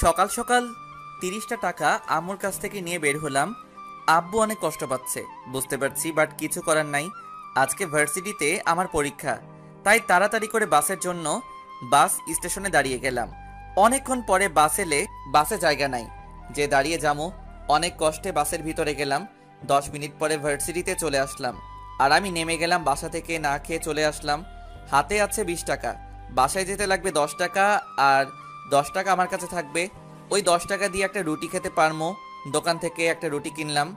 সকাল সকাল 30টা টাকা আম্মুর কাছ থেকে নিয়ে বের হলাম। আব্বু অনেক কষ্ট পাচ্ছে বুঝতে পারছি, বাট কিছু করার নাই। আজকে ভার্সিটিতে আমার পরীক্ষা, তাই তাড়াতাড়ি করে বাসের জন্য বাস স্টেশনে দাঁড়িয়ে গেলাম। অনেকক্ষণ পরে বাস এলে বাসে জায়গা নাই, যে দাঁড়িয়ে যামো। অনেক কষ্টে বাসের ভিতরে গেলাম। 10 মিনিট পরে ভার্সিটিতে চলে আসলাম। আর আমি নেমে গেলাম, বাসা থেকে না খেয়ে চলে আসলাম। হাতে আছে 20 টাকা, বাসায় যেতে লাগবে 10 টাকা। আর 10 টাকা আমার কাছে থাকবে। ওই 10 টাকা দিয়ে একটা রুটি খেতে পারবো। দোকান থেকে একটা রুটি কিনলাম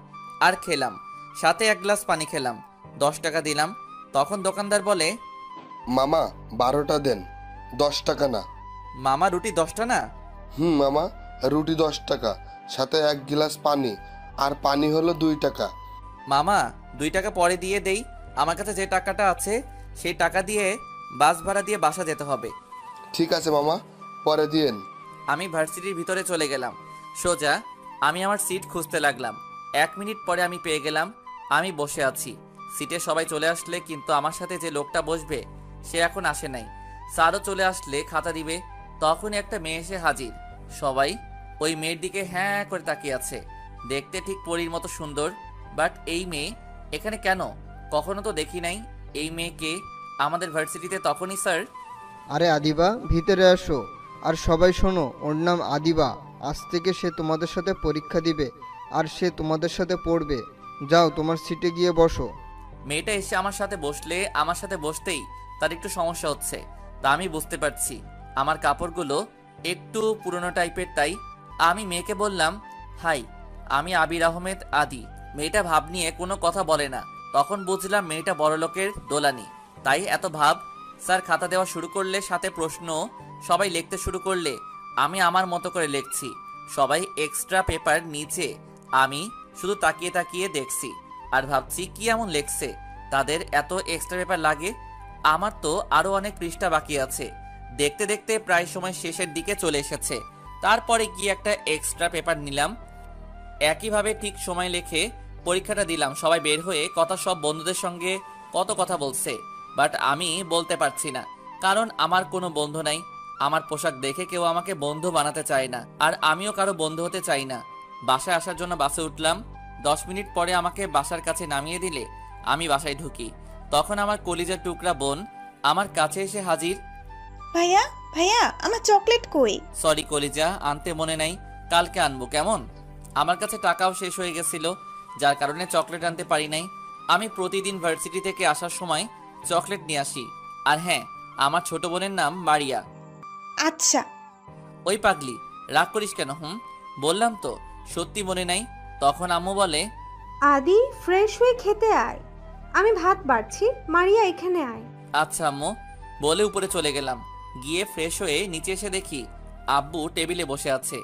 আর খেলাম, সাথে 1 গ্লাস পানি খেলাম। 10 টাকা দিলাম। তখন দোকানদার বলে, মামা 12টা দেন, 10 টাকা না। মামা রুটি 10টা না? মামা, রুটি 10 টাকা, সাথে 1 গ্লাস পানি, আর পানি হলো 2 টাকা। মামা 2 টাকা পরে দিয়ে দেই, আমার কাছে যে টাকাটা আছে সেই টাকা দিয়ে বাস ভাড়া দিয়ে বাসা যেতে হবে। ঠিক আছে মামা, পরে দিয়েন। আমি ভার্সিটির ভিতরে চলে গেলাম। সোজা আমি আমার সিট খুঁজতে লাগলাম। 1 মিনিট পরে আমি পেয়ে গেলাম। আমি বসে আছি সিটে। সবাই চলে আসলে, কিন্তু আমার সাথে যে লোকটা বসবে সে এখন আসে নাই। স্যারও চলে আসলে খাতা দিবে, তখনই একটা মেয়ে এসে হাজির। সবাই ওই মেয়ের দিকে হ্যাঁ করে তাকিয়ে আছে। দেখতে ঠিক পরীর মতো সুন্দর, বাট এই মেয়ে এখানে কেন? কখনো তো দেখি নাই এই মেয়েকে আমাদের ভার্সিটিতে। তখনই স্যার, আরে আদিবা, ভিতরে আসো। আর সবাই শোনো, ওর নাম আদিবা। আজ থেকে সে তোমাদের সাথে পরীক্ষা দিবে আর সে তোমাদের সাথে পড়বে। যাও, তোমার সিটে গিয়ে বসো। মেয়েটা এসে আমার সাথে বসলে, আমার সাথে বসতেই তার একটু সমস্যা হচ্ছে, তা আমি বুঝতে পারছি। আমার কাপড়গুলো একটু পুরনো টাইপের, তাই আমি মেয়েকে বললাম, হাই, আমি আবির আহমেদ আদি। মেয়েটা ভাব নিয়ে কোনো কথা বলে না। তখন বুঝলাম মেয়েটা বড়লোকের দোলানি, তাই এত ভাব। স্যার খাতা দেওয়া শুরু করলে, সাথে প্রশ্ন। সবাই লিখতে শুরু করলে। আমি আমার মতো করে লিখছি। সবাই এক্সট্রা পেপার নিচে, আমি শুধু তাকিয়ে তাকিয়ে দেখছি আর ভাবছি কি এমন লেখছে তাদের এত এক্সট্রা পেপার লাগে। আমার তো আরো অনেক পৃষ্ঠা বাকি আছে। দেখতে দেখতে প্রায় সময় শেষের দিকে চলে এসেছে। তারপরে গিয়ে একটা এক্সট্রা পেপার নিলাম। একইভাবে ঠিক সময় লিখে পরীক্ষাটা দিলাম। সবাই বের হয়ে সব বন্ধুদের সঙ্গে কত কথা বলছে, বাট আমি বলতে পারছি না, কারণ আমার কোনো বন্ধু নাই। আমার পোশাক দেখে কেউ আমাকে বন্ধু বানাতে চায় না, আর আমিও কারো বন্ধু হতে চাই না। বাসায় আসার জন্য বাসে উঠলাম। 10 মিনিট পরে আমাকে বাসার কাছে নামিয়ে দিলে আমি বাসায় ঢুকি। তখন আমার কলিজার টুকরা বোন আমার কাছে এসে হাজির। ভাইয়া, ভাইয়া, আমার চকলেট কই? সরি কলিজা, আনতে মনে নাই, কালকে আনবো কেমন? আমার কাছে টাকাও শেষ হয়ে গেছিল, যার কারণে চকলেট আনতে পারি নাই। আমি প্রতিদিন ভার্সিটি থেকে আসার সময় চকলেট নিয়ে আসি। আর হ্যাঁ, আমার ছোট বোনের নাম মারিয়া। আচ্ছা। ওই পাগলি, রাগ করিস কেন? বললাম তো সত্যি মনে নাই। তখন আম্মু বলে, আদি, ফ্রেশ হয়ে খেতে আয়। আমি ভাত বাড়ছি, মারিয়া এখানে আয়। আচ্ছা আম্মু, বলে উপরে চলে গেলাম। গিয়ে ফ্রেশ হয়ে নিচে এসে দেখি আব্বু টেবিলে বসে আছে,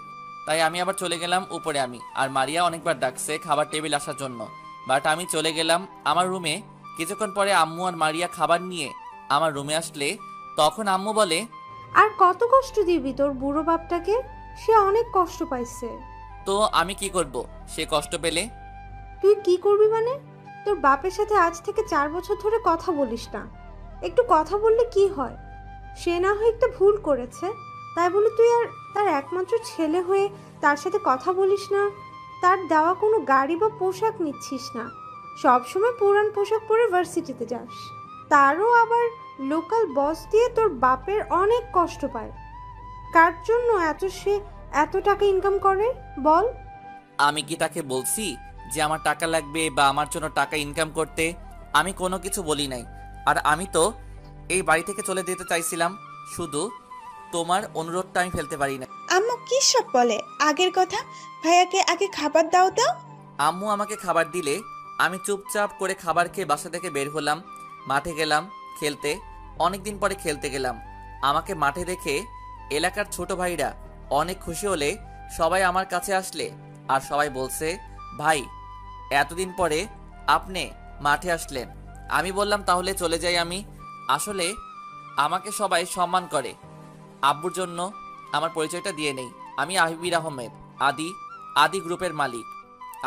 তাই আমি আবার চলে গেলাম উপরে। আমি আর মারিয়া অনেকবার ডাকছে খাবার টেবিল আসার জন্য, বাট আমি চলে গেলাম আমার রুমে। কিছুক্ষণ পরে আম্মু আর মারিয়া খাবার নিয়ে আমার রুমে আসলে, তখন আম্মু বলে, আর কত কষ্ট দিবি তোর বুড়ো বাপটাকে? সে অনেক কষ্ট পাইছে। তো আমি কি করব সে কষ্ট পেলে? তুই কি করবি মানে? তোর বাপের সাথে আজ থেকে 4 বছর ধরে কথা বলিস না। একটু কথা বললে কি হয়? সে না হয় একটা ভুল করেছে, তাই বলে তুই আর তার একমাত্র ছেলে হয়ে তার সাথে কথা বলিস না, তার দেওয়া কোনো গাড়ি বা পোশাক নিচ্ছিস না, সব সময় পুরান পোশাক পরে ভার্সিটিতে যাস, তারও আবার লোকাল বস দিয়ে তোর বাপের অনেক কষ্ট পায়। কার জন্য সে এত টাকা ইনকাম করে বল? আমি কি তাকে বলছি যে আমার টাকা লাগবে বা আমার জন্য টাকা ইনকাম করতে? আমি কোনো কিছু বলি নাই। আর আমি তো এই বাড়ি থেকে চলে যেতে চাইছিলাম, শুধু তোমার অনুরোধটা আমি ফেলতে পারি না। আম্মু কি সব বলে আগের কথা? ভাইয়াকে আগে খাবার দাও তো। আম্মু আমাকে খাবার দিলে আমি চুপচাপ করে খাবার খেয়ে বাসা থেকে বের হলাম। মাঠে গেলাম খেলতে। অনেকদিন পরে খেলতে গেলাম। আমাকে মাঠে দেখে এলাকার ছোট ভাইরা অনেক খুশি হলে সবাই আমার কাছে আসলে, আর সবাই বলছে, ভাই, এতদিন পরে আপনি মাঠে আসলেন। আমি বললাম তাহলে চলে যাই আমি। আসলে আমাকে সবাই সম্মান করে। আব্বুর জন্য আমার পরিচয়টা দিয়ে নেই। আমি আবির আহমেদ আদি, আদি গ্রুপের মালিক।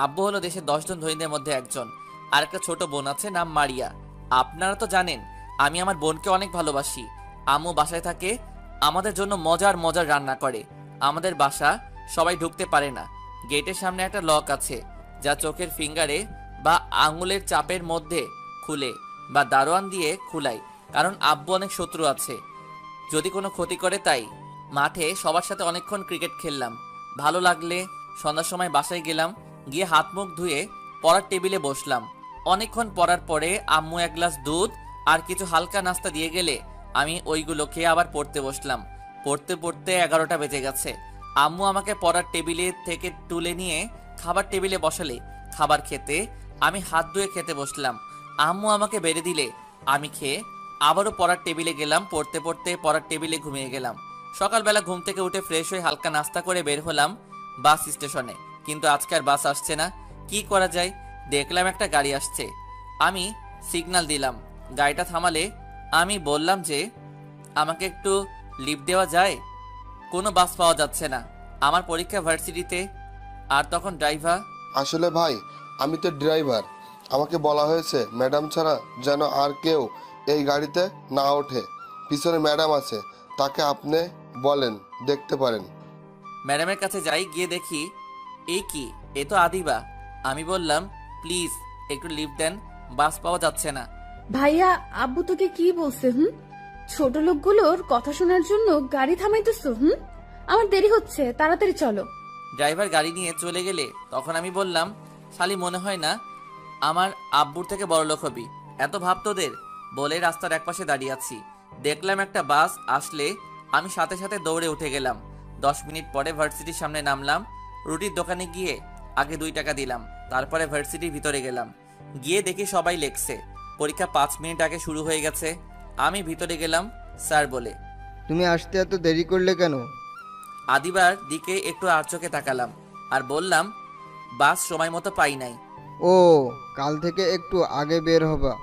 আব্বু হলো দেশের 10 জন ধনীদের মধ্যে একজন। আর একটা ছোট বোন আছে, নাম মারিয়া। আপনারা তো জানেন আমি আমার বোনকে অনেক ভালোবাসি। আম্মু বাসায় থাকে, আমাদের জন্য মজার মজার রান্না করে। আমাদের বাসা সবাই ঢুকতে পারে না। গেটের সামনে একটা লক আছে, যা চোখের ফিঙ্গারে বা আঙুলের চাপের মধ্যে খুলে বা দারোয়ান দিয়ে খুলাই, কারণ আব্বু অনেক শত্রু আছে, যদি কোনো ক্ষতি করে। তাই মাঠে সবার সাথে অনেকক্ষণ ক্রিকেট খেললাম। ভালো লাগলে সন্ধ্যার সময় বাসায় গেলাম, গিয়ে হাত মুখ ধুয়ে পড়ার টেবিলে বসলাম। অনেকক্ষণ পড়ার পরে আম্মু এক গ্লাস দুধ আর কিছু হালকা নাস্তা দিয়ে গেলে আমি ওইগুলো খেয়ে আবার পড়তে বসলাম। পড়তে পড়তে 11টা বেজে গেছে। আম্মু আমাকে পড়ার টেবিলে থেকে তুলে নিয়ে খাবার টেবিলে বসালে খাবার খেতে আমি হাত ধুয়ে খেতে বসলাম। আম্মু আমাকে বেড়ে দিলে আমি খেয়ে আবারও পড়ার টেবিলে গেলাম। পড়তে পড়তে পড়ার টেবিলে ঘুমিয়ে গেলাম। সকালবেলা ঘুম থেকে উঠে ফ্রেশ হয়ে হালকা নাস্তা করে বের হলাম বাস স্টেশনে, কিন্তু আজকে আর বাস আসছে না। কি করা যায়? দেখলাম একটা গাড়ি আসছে, আমি সিগন্যাল দিলাম। গাড়িটা থামালে আমি বললাম যে আমাকে একটু লিফট দেওয়া যায়? কোনো বাস পাওয়া যাচ্ছে না, আমার পরীক্ষা ভার্সিটিতে। আর তখন ড্রাইভার, আসলে ভাই, আমি তো ড্রাইভার। আমাকে বলা হয়েছে ম্যাডাম ছাড়া যেন আর কেউ এই গাড়িতে না ওঠে। পিছনে ম্যাডাম আছে, তাকে আপনি বলেন, দেখতে পারেন। ম্যাডামের কাছে যাই, গিয়ে দেখি এই কি, এ তো আদিবা। আমি বললাম প্লিজ একটু লিফট দেন, বাস পাওয়া যাচ্ছে না। ভাইয়া, আব্বু তোকে কি বলছে? ছোট লোকগুলোর কথা শোনার জন্য গাড়ি থামাইতেছো? আমার দেরি হচ্ছে, তাড়াতাড়ি চলো। ড্রাইভার গাড়ি নিয়ে চলে গেলে তখন আমি বললাম, শালি মনে হয় না আমার আব্বুর থেকে বড় লোক হবি, এত ভাব তোদের। বলে রাস্তার একপাশে দাঁড়িয়ে আছি। দেখলাম একটা বাস আসলে আমি সাথে সাথে দৌড়ে উঠে গেলাম। 10 মিনিট পরে ভার্সিটির সামনে নামলাম। রুটির দোকানে গিয়ে আগে 2 টাকা দিলাম, তারপরে ভার্সিটির ভিতরে গেলাম। গিয়ে দেখি সবাই লেখছে। পরীক্ষা 5 মিনিট আগে শুরু হয়ে গেছে। আমি ভিতরে গেলাম স্যার বলে। তুমি আসতে এত দেরি করলে কেন? আদিবার দিকে একটু আর চোখে তাকালাম আর বললাম বাস সময় মতো পাই নাই। ও, কাল থেকে একটু আগে বের হবা,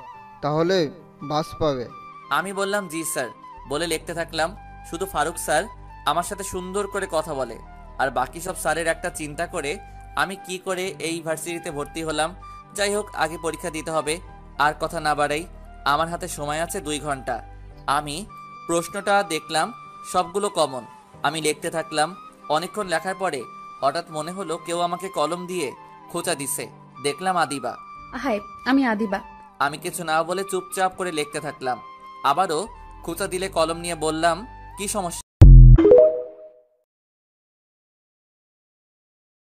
তাহলে বাস পাবে। আমি বললাম জি স্যার বলে লিখতে থাকলাম। শুধু ফারুক স্যার আমার সাথে সুন্দর করে কথা বলে, আর বাকি সব স্যারের একটা চিন্তা করে আমি কি করে এই ভার্সিটিতে ভর্তি হলাম। যাই হোক, আগে পরীক্ষা দিতে হবে। আর কথা না বাড়াই, আমার হাতে সময় আছে 2 ঘন্টা। আমি প্রশ্নটা দেখলাম, সবগুলো কমন। আমি লিখতে থাকলাম। অনেকক্ষণ লেখার পরে হঠাৎ মনে হলো কেউ আমাকে কলম দিয়ে খোঁচা দিছে। দেখলাম আদিবা। হাই, আমি আদিবা। আমি কিছু না বলে চুপচাপ করে লিখতে থাকলাম। আবারও খোঁচা দিলে কলম নিয়ে বললাম, কি সমস্যা?